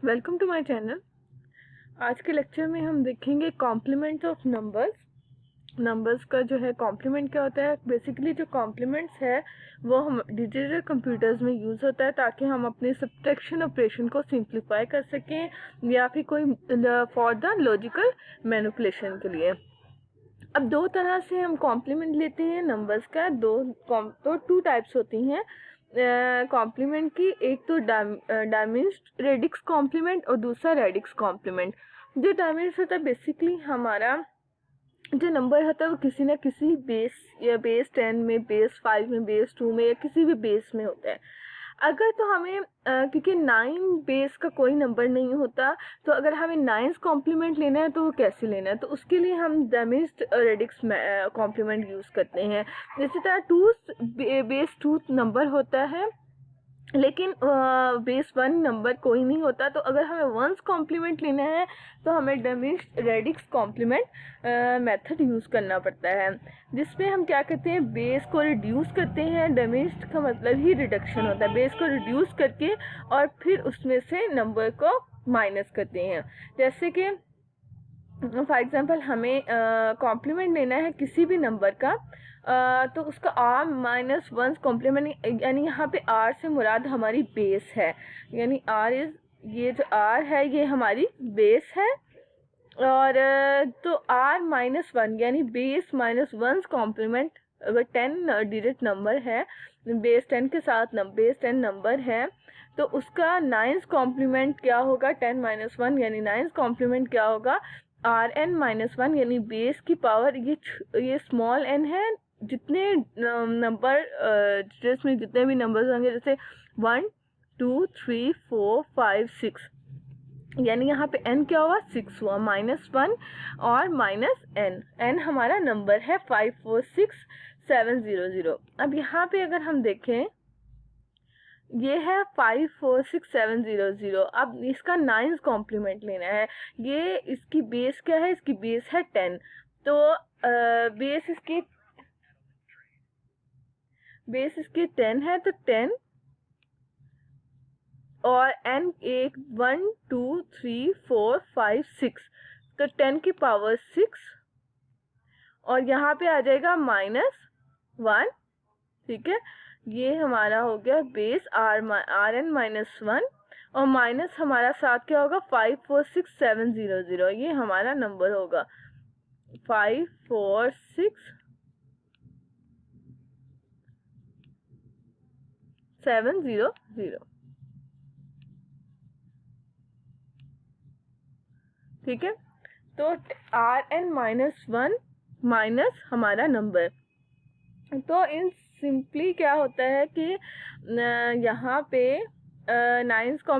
Welcome to my channel. आज के lecture में हम देखेंगे कॉम्प्लीमेंट्स ऑफ नंबर्स का जो है कॉम्प्लीमेंट क्या होता है। बेसिकली जो कॉम्प्लीमेंट्स है वो हम डिजिटल कंप्यूटर्स में यूज़ होता है ताकि हम अपने सब्ट्रैक्शन ऑपरेशन को सिंप्लीफाई कर सकें या फिर कोई फॉर द लॉजिकल मैनिपुलेशन के लिए। अब दो तरह से हम कॉम्प्लीमेंट लेते हैं नंबर्स का। तो टू टाइप्स होती हैं कॉम्प्लीमेंट की। एक तो डायमिनिश्ड रेडिक्स कॉम्प्लीमेंट और दूसरा रेडिक्स कॉम्प्लीमेंट। जो डायमिनिश्ड होता है बेसिकली हमारा जो नंबर होता है वो किसी ना किसी बेस या बेस 10 में, बेस 5 में, बेस 2 में या किसी भी बेस में होता है। अगर तो हमें क्योंकि 9 बेस का कोई नंबर नहीं होता, तो अगर हमें 9th कॉम्प्लीमेंट लेना है तो वो कैसे लेना है, तो उसके लिए हम डायमिनिश्ड रेडिक्स कॉम्प्लीमेंट यूज़ करते हैं। इसी तरह 2 बेस 2 नंबर होता है लेकिन बेस 1 नंबर कोई नहीं होता, तो अगर हमें वंस कॉम्प्लीमेंट लेना है तो हमें डायमिनिश्ड रेडिक्स कॉम्प्लीमेंट मेथड यूज़ करना पड़ता है, जिसमें हम क्या करते हैं, बेस को रिड्यूस करते हैं। डायमिनिश्ड का मतलब ही रिडक्शन होता है, बेस को रिड्यूस करके और फिर उसमें से नंबर को माइनस करते हैं। जैसे कि फॉर एग्जांपल हमें कॉम्प्लीमेंट लेना है किसी भी नंबर का, तो उसका r माइनस वन कॉम्प्लीमेंट, यानी यहाँ पे r से मुराद हमारी बेस है, यानी r इज, ये जो r है ये हमारी बेस है। और तो r माइनस वन यानी बेस माइनस वन कॉम्प्लीमेंट, अगर 10 डिजिट नंबर है, बेस 10 के साथ बेस 10 नंबर है, तो उसका 9th कॉम्प्लीमेंट क्या होगा, 10 माइनस वन यानी 9th कॉम्प्लीमेंट क्या होगा, आर एन माइनस वन, यानी बेस की पावर ये स्मॉल एन है। जितने नंबर जिसमें जितने भी नंबर्स होंगे, जैसे 1 2 3 4 5 6, यानी यहाँ पे n क्या हुआ, 6 हुआ, माइनस वन और माइनस n हमारा नंबर है 546700। अब यहाँ पे अगर हम देखें, ये है 546700। अब इसका 9th कॉम्प्लीमेंट लेना है। ये इसकी बेस क्या है, इसकी बेस है 10, तो बेस इसकी 10 है, तो 10 और n एक 1 2 3 4 5 6, तो 10 की पावर 6 और यहाँ पे आ जाएगा -1। ठीक है, ये हमारा हो गया base R N minus one, और माइनस हमारा साथ क्या होगा, 546700, ये हमारा नंबर होगा 546,700। ठीक है, तो R N minus one minus हमारा नंबर। तो इन सिंपली क्या होता है कि यहाँ पे 9th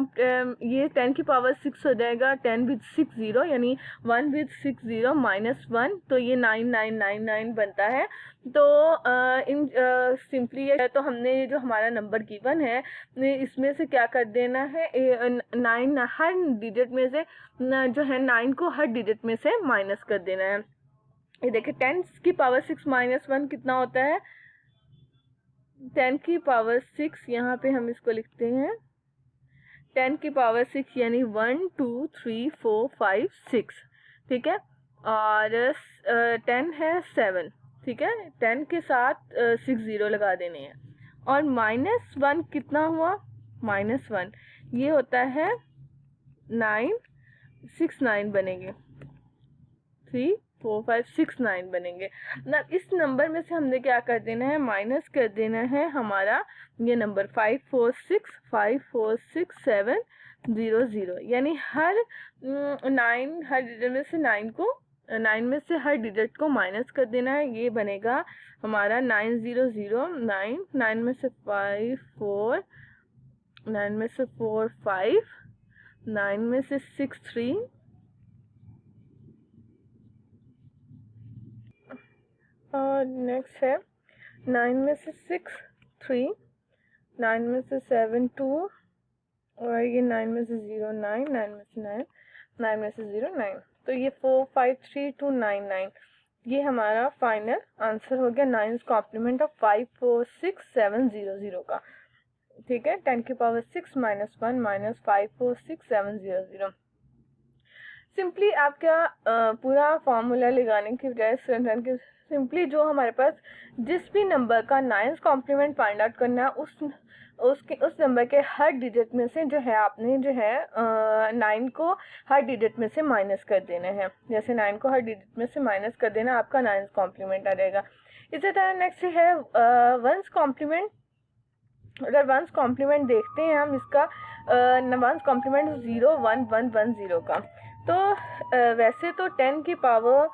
ये 10 की पावर 6 हो जाएगा, 10 विद 6 0, यानी 1 विद 6 0 माइनस 1, तो ये 9999 बनता है। तो इन सिंपली तो हमने ये जो हमारा नंबर गिवन है, इसमें से क्या कर देना है, 9 हर डिजिट में से जो है 9 को हर डिजिट में से माइनस कर देना है। ये देखिए 10 की पावर 6 माइनस 1 कितना होता है, 10 की पावर 6, यहाँ पे हम इसको लिखते हैं 10 की पावर 6 यानी 1 2 3 4 5 6। ठीक है, और 10 है 7। ठीक है, 10 के साथ 6 0 लगा देने हैं, और -1 कितना हुआ, -1, ये होता है 9 6 9 बनेंगे, 3 4 5 6 9 बनेंगे ना। इस नंबर में से हमने क्या कर देना है, माइनस कर देना है हमारा ये नंबर 546,700, यानी हर 9 हर डिजिट में से 9 में से हर डिजिट को माइनस कर देना है। ये बनेगा हमारा 9009, 9 में से 5 4, 9 में से 4 5, 9 में से 6 3, और नेक्स्ट है 9 में से 6 3, 9 में से 7 2, और ये 9 में से 0 9, 9 में से 9, 9 में से 0 9, तो ये 4 5 3 2 9 9, ये हमारा फाइनल आंसर हो गया 9th कॉम्प्लीमेंट ऑफ 546700 का। ठीक है, 10 की पावर 6 माइनस 1 माइनस 546,700। सिंपली आप क्या पूरा फॉर्मूला लगाने की बजाय सिंपली जो हमारे पास जिस भी नंबर का 9th कॉम्प्लीमेंट फाइंड आउट करना है उस नंबर के हर डिजिट में से जो है आपने जो है 9 को हर डिजिट में से माइनस कर देना है। जैसे 9 को हर डिजिट में से माइनस कर देना, आपका 9th कॉम्प्लीमेंट आ जाएगा। इसी तरह नेक्स्ट है 1st कॉम्प्लीमेंट। अगर 1st कॉम्प्लीमेंट देखते हैं हम इसका 1st कॉम्प्लीमेंट 0 1 1 1 0 का, तो वैसे तो 10 की पावर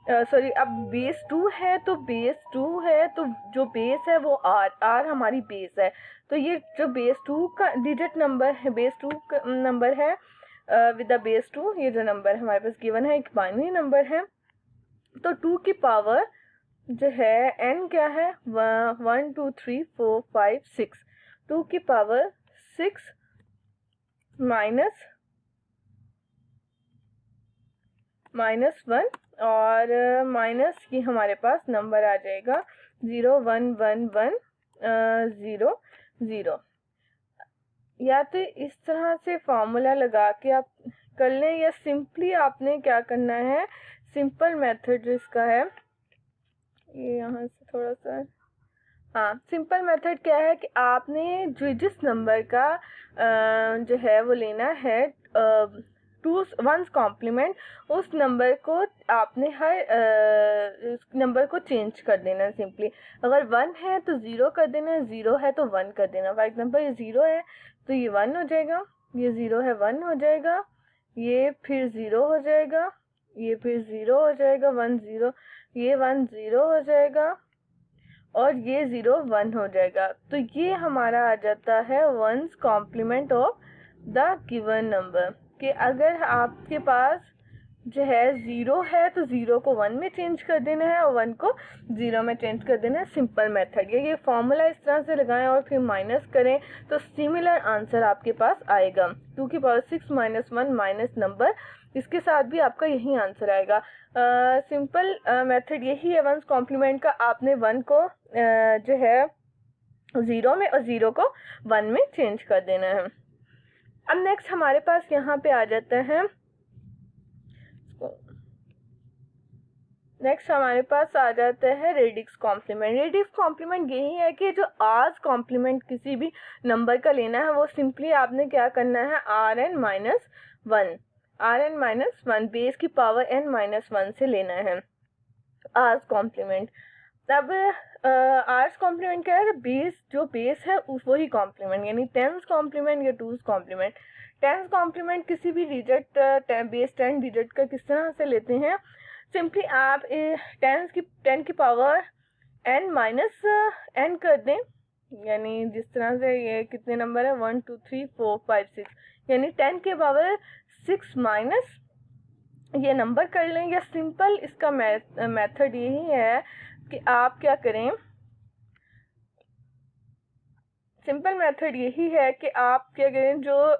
सॉरी अब बेस 2 है, तो बेस 2 है तो जो बेस है वो आर हमारी बेस है। तो ये जो बेस 2 का डिजिट नंबर है, बेस 2 का नंबर है विद द बेस 2, ये जो नंबर हमारे पास गिवन है एक बाइनरी नंबर है। तो 2 की पावर जो है n क्या है 1 2 3 4 5 6, 2 की पावर 6 माइनस 1 और माइनस ये हमारे पास नंबर आ जाएगा 0 1 1 1 0 0। या तो इस तरह से फॉर्मूला लगा के आप कर लें, या सिंपली आपने क्या करना है, सिंपल मेथड जो इसका है ये यहाँ से थोड़ा सा, हाँ सिंपल मेथड क्या है कि आपने जिस नंबर का जो है वो लेना है 1's कॉम्प्लीमेंट, उस नंबर को आपने हर नंबर को चेंज कर देना। सिंपली अगर 1 है तो 0 कर देना, 0 है तो 1 कर देना। फॉर एग्जांपल ये 0 है तो ये 1 हो जाएगा, ये 0 है 1 हो जाएगा, ये फिर 0 हो जाएगा, ये फिर 0 हो जाएगा, 1 0, ये 1 0 हो जाएगा और ये 0 1 हो जाएगा। तो ये हमारा आ जाता है 1's complement of the given number. कि अगर आपके पास जो है 0 है तो 0 को 1 में चेंज कर देना है और 1 को 0 में चेंज कर देना है। सिंपल मेथड ये फॉर्मूला इस तरह से लगाएं और फिर माइनस करें तो सिमिलर आंसर आपके पास आएगा। 2 की पावर 6 माइनस 1 माइनस नंबर, इसके साथ भी आपका यही आंसर आएगा। सिंपल मेथड यही है 1's कॉम्प्लीमेंट का। आपने 1 को जो है 0 में और 0 को 1 में चेंज कर देना है। अब नेक्स्ट हमारे पास यहाँ पे आ जाता है, नेक्स्ट हमारे पास आ जाता है रेडिक्स कॉम्प्लीमेंट। रेडिक्स कॉम्प्लीमेंट यही है कि जो आर्स कॉम्प्लीमेंट किसी भी नंबर का लेना है वो सिंपली आपने क्या करना है rn माइनस 1 बेस की पावर n माइनस 1 से लेना है आर्स कॉम्प्लीमेंट। तब आर्स कॉम्प्लीमेंट क्या है, बेस जो बेस है वही कॉम्प्लीमेंट, यानी 10th कॉम्प्लीमेंट या 2's कॉम्प्लीमेंट। 10th कॉम्प्लीमेंट किसी भी डिजिट बेस 10 डिजिट का किस तरह से लेते हैं, सिंपली आप 10 की पावर n माइनस n कर दें, यानी जिस तरह से ये कितने नंबर है 1 2 3 4 5 6, यानी 10 के पावर 6 माइनस ये नंबर कर लें। या सिंपल इसका मेथड यही है कि आप क्या करें, सिंपल मेथड यही है कि आप क्या करें, जो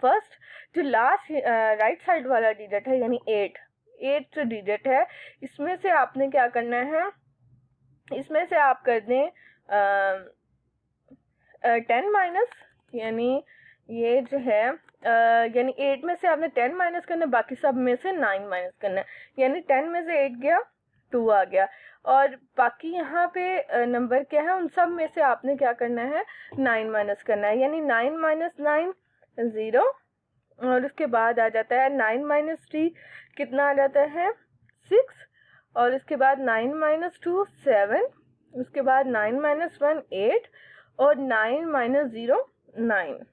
फर्स्ट जो लास्ट राइट साइड वाला डिजिट है यानी 8 जो डिजिट है, इसमें से आपने क्या करना है, इसमें से आप कर दें 10 माइनस, यानी ये जो है यानी 8 में से आपने 10 माइनस करना है, बाकी सब में से 9 माइनस करना है, यानी 10 में से 8 गया 2 आ गया, और बाकी यहाँ पे नंबर क्या है उन सब में से आपने क्या करना है 9 माइनस करना है, यानी 9 माइनस 9 0, और उसके बाद आ जाता है 9 माइनस 3 कितना आ जाता है 6, और इसके बाद 9 माइनस 2 7, उसके बाद 9 माइनस 1 8 और 9 माइनस 0 9।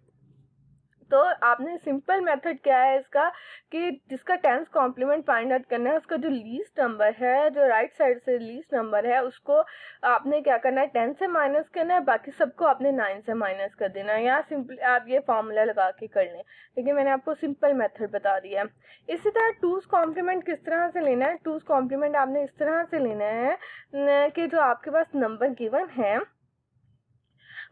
तो आपने सिंपल मेथड क्या है इसका कि जिसका 10th कॉम्प्लीमेंट फाइंड आउट करना है, उसका जो लीस्ट नंबर है, जो राइट साइड से लीस्ट नंबर है, उसको आपने क्या करना है 10 से माइनस करना है, बाकी सबको आपने 9 से माइनस कर देना है। या सिंपली आप ये फॉर्मूला लगा के कर लें, लेकिन मैंने आपको सिंपल मेथड बता दिया है। इसी तरह 2's कॉम्प्लीमेंट किस तरह से लेना है, 2's कॉम्प्लीमेंट आपने इस तरह से लेना है कि जो आपके पास नंबर गिवन है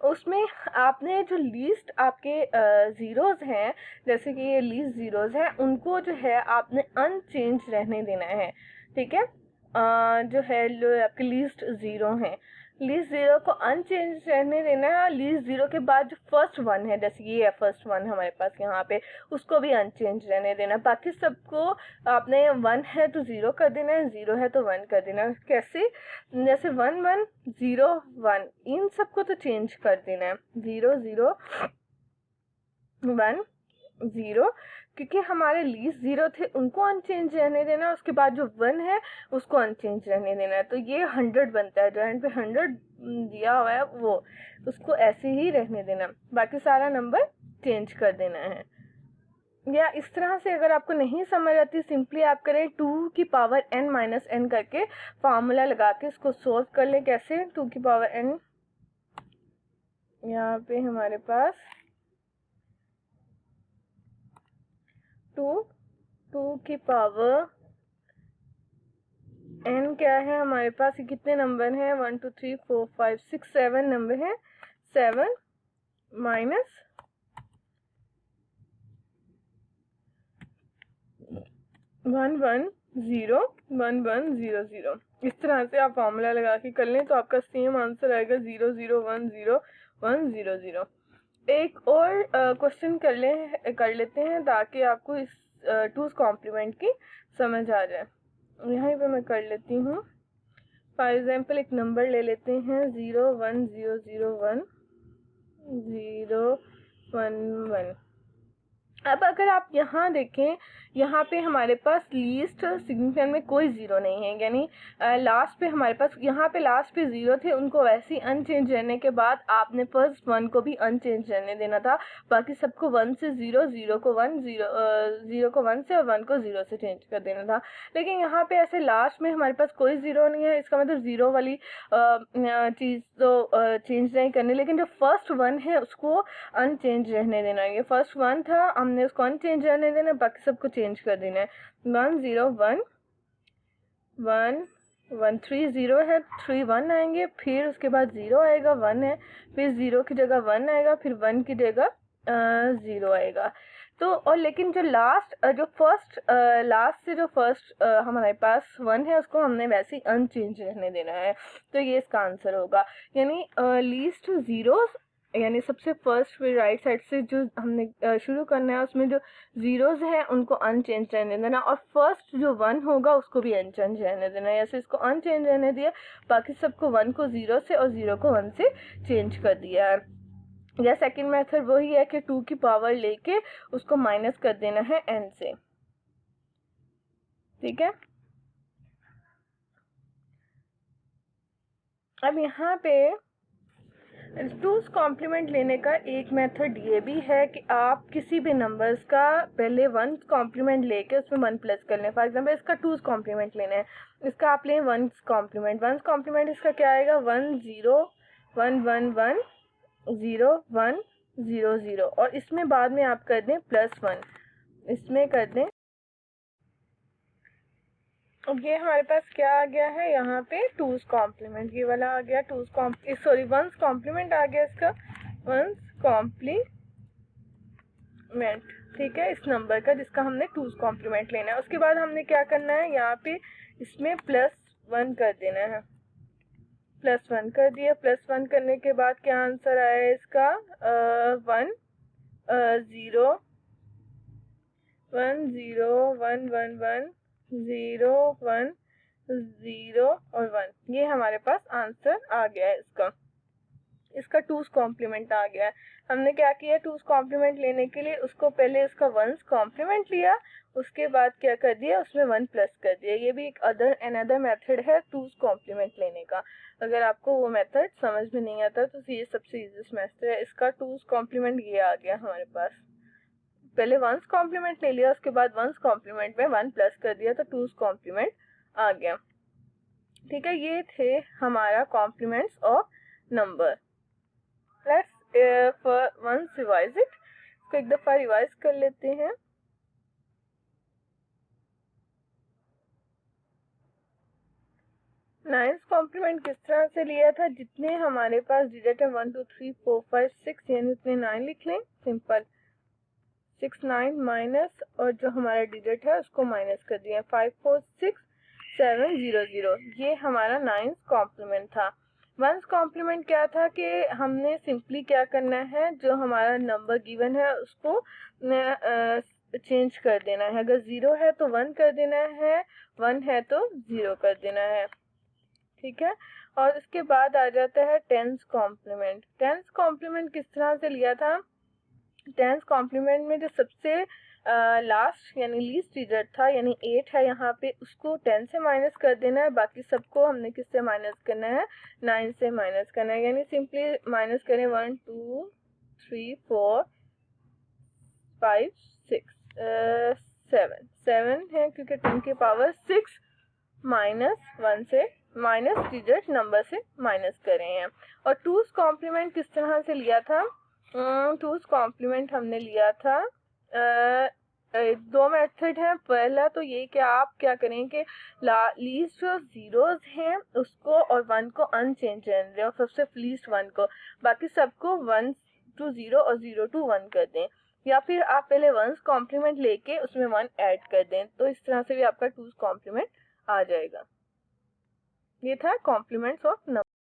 उसमें आपने जो लीस्ट आपके ज़ीरोज़ हैं, जैसे कि ये लीस्ट ज़ीरोज़ हैं, उनको जो है आपने अनचेंज रहने देना है। ठीक है, जो है आपके लीस्ट ज़ीरो हैं, लीस्ट जीरो को अनचेंज रहने देना है, और लीस्ट जीरो के बाद जो फर्स्ट वन है, जैसे ये है फर्स्ट वन हमारे पास यहाँ पे, उसको भी अनचेंज रहने देना। बाकी सबको आपने वन है तो जीरो कर देना है, जीरो है तो वन कर देना है। कैसे? जैसे वन वन जीरो वन, इन सबको तो चेंज कर देना है, जीरो जीरो वन जीरो, क्योंकि हमारे लीस्ट जीरो थे उनको अनचेंज रहने देना, उसके बाद जो वन है उसको अनचेंज रहने देना है। तो ये 100 बनता है, जो एंड पे 100 दिया हुआ है वो, उसको ऐसे ही रहने देना, बाकी सारा नंबर चेंज कर देना है। या इस तरह से अगर आपको नहीं समझ आती, सिंपली आप करें 2 की पावर n माइनस n करके फार्मूला लगा के इसको सोल्व कर लें। कैसे? 2 की पावर n, यहाँ पे हमारे पास 2 की पावर n क्या है हमारे पास? ये कितने नंबर हैं? 1 2 3 4 5 6 7 नंबर हैं। 7 माइनस 1 1 0 1 1 0 0, इस तरह से आप फॉर्मूला लगा के कर लें तो आपका सेम आंसर आएगा 0 0 1 0 1 0 0। एक और क्वेश्चन कर लेते हैं ताकि आपको इस टूज कॉम्प्लीमेंट की समझ आ जाए। यहाँ पे मैं कर लेती हूँ। फॉर एग्जाम्पल एक नंबर ले लेते हैं 0 1 0 0 1 0 1 1। अब अगर आप यहाँ देखें, यहाँ पे हमारे पास लीस्ट सिग्निफिकेंट में कोई जीरो नहीं है, यानी लास्ट पे हमारे पास, यहाँ पे लास्ट पे जीरो थे, उनको वैसे ही अनचेंज रहने के बाद आपने फर्स्ट वन को भी अनचेंज रहने देना था। बाकी सबको वन से जीरो, जीरो को वन, जीरो को वन से, और वन को जीरो से चेंज कर देना था। लेकिन यहाँ पे ऐसे लास्ट में हमारे पास कोई जीरो नहीं है, इसका मतलब जीरो वाली चीज़ तो चेंज नहीं करनी, लेकिन जो फर्स्ट वन है उसको अनचेंज रहने देना। ये फर्स्ट वन था, हमने उसको अनचेंज रहने देना, बाकी सबको चेंज कर देना है। 1 0 1 1 1 3 0 है, 3 1 आएंगे, फिर उसके बाद 0 आएगा, 1 है, फिर 0 की जगह 1 आएगा, फिर 1 की जगह 0 आएगा। तो और लेकिन जो लास्ट से जो फर्स्ट हमारे पास 1 है उसको हमने वैसे ही अनचेंज रहने देना है। तो ये इसका आंसर होगा, यानी लीस्ट जीरोस, यानी सबसे फर्स्ट फिर राइट साइड से जो हमने शुरू करना है उसमें जो जीरोज हैं उनको अनचेंज रहने देना, और फर्स्ट जो 1 होगा उसको भी अनचेंज रहने देना। ऐसे इसको अनचेंज रहने दिया, बाकी सबको 1 को 0 से और 0 को 1 से चेंज कर दिया है। या सेकंड मेथड वही है कि 2 की पावर लेके उसको माइनस कर देना है n से। ठीक है, अब यहाँ पे टूज कॉम्प्लीमेंट लेने का एक मेथड ये भी है कि आप किसी भी नंबर्स का पहले वन कॉम्प्लीमेंट लेके उसमें 1 प्लस कर लें। फॉर एग्जांपल इसका टूज कॉम्प्लीमेंट लेना है, इसका आप लें 1 कॉम्प्लीमेंट। 1 कॉम्प्लीमेंट इसका क्या आएगा? 1 0 1 1 1 0 1 0 0, और इसमें बाद में आप कर दें +1, इसमें कर दें। अब ये हमारे पास क्या आ गया है यहाँ पे? टूज कॉम्प्लीमेंट, ये वाला आ गया टूज वंस कॉम्प्लीमेंट आ गया इसका, वंस कॉम्प्लीमेंट। ठीक है, इस नंबर का जिसका हमने टूज कॉम्प्लीमेंट लेना है। उसके बाद हमने क्या करना है, यहाँ पे इसमें +1 कर देना है। +1 कर दिया, +1 करने के बाद क्या आंसर आया इसका? 1 0 1 0 1 1 1 0 1 0 और 1, ये हमारे पास आंसर आ गया है इसका टूज कॉम्प्लीमेंट आ गया है। हमने क्या किया? टूज कॉम्प्लीमेंट लेने के लिए उसको पहले उसका वंस कॉम्प्लीमेंट लिया, उसके बाद क्या कर दिया? उसमें 1 प्लस कर दिया। ये भी एक अनदर मेथड है टूज कॉम्प्लीमेंट लेने का। अगर आपको वो मेथड समझ में नहीं आता तो ये सबसे इजीएस्ट मेथड है। इसका टूज कॉम्प्लीमेंट ये आ गया हमारे पास, पहले वंस कॉम्प्लीमेंट ले लिया, उसके बाद वंस कॉम्प्लीमेंट में 1 प्लस कर दिया, तो टूज कॉम्प्लीमेंट आ गया। ठीक है, ये थे हमारा complements of number. Let's once revise it, इसको एक दफा रिवाइज कर लेते हैं। नाइन्थ कॉम्प्लीमेंट किस तरह से लिया था? जितने हमारे पास डिजिट है 1 2 3 4 5 6, यानी उतने 9 लिख लें, सिंपल। 6 9 माइनस, और जो हमारा डिजिट है उसको माइनस कर दिया, 5 4 6 7 0 0, ये हमारा 9th कॉम्प्लीमेंट था। वंस कॉम्प्लीमेंट क्या था कि हमने सिंपली क्या करना है, जो हमारा नंबर गिवन है उसको चेंज कर देना है। अगर 0 है तो 1 कर देना है, 1 है तो 0 कर देना है, ठीक है। और इसके बाद आ जाता है टेंस कॉम्प्लीमेंट। टेंस कॉम्प्लीमेंट किस तरह से लिया था, टेंस कॉम्प्लीमेंट में जो सबसे लास्ट यानी लीस्ट डिजिट था यानी 8 है यहाँ पे, उसको 10 से माइनस कर देना है, बाकी सबको हमने किससे माइनस करना है, 9 से माइनस करना है। यानी सिंपली माइनस करें 1 2 3 4 5 6 7 है क्योंकि 10 की पावर 6 माइनस 1 से माइनस डिजिट नंबर से माइनस कर रहे हैं। और टूज कॉम्प्लीमेंट किस तरह से लिया था, टूज कॉम्प्लीमेंट हमने लिया था दो मेथड है। पहला तो ये कि आप क्या करें कि लीस्ट जो जीरोस हैं उसको और 1 को अनचेंज रहने दें और सबसे लीस्ट 1 को, बाकी सबको 1 to 0 और 0 to 1 कर दें, या फिर आप पहले वंस कॉम्प्लीमेंट लेके उसमें 1 ऐड कर दें, तो इस तरह से भी आपका टूज कॉम्प्लीमेंट आ जाएगा। ये था कॉम्प्लीमेंट्स ऑफ नंबर।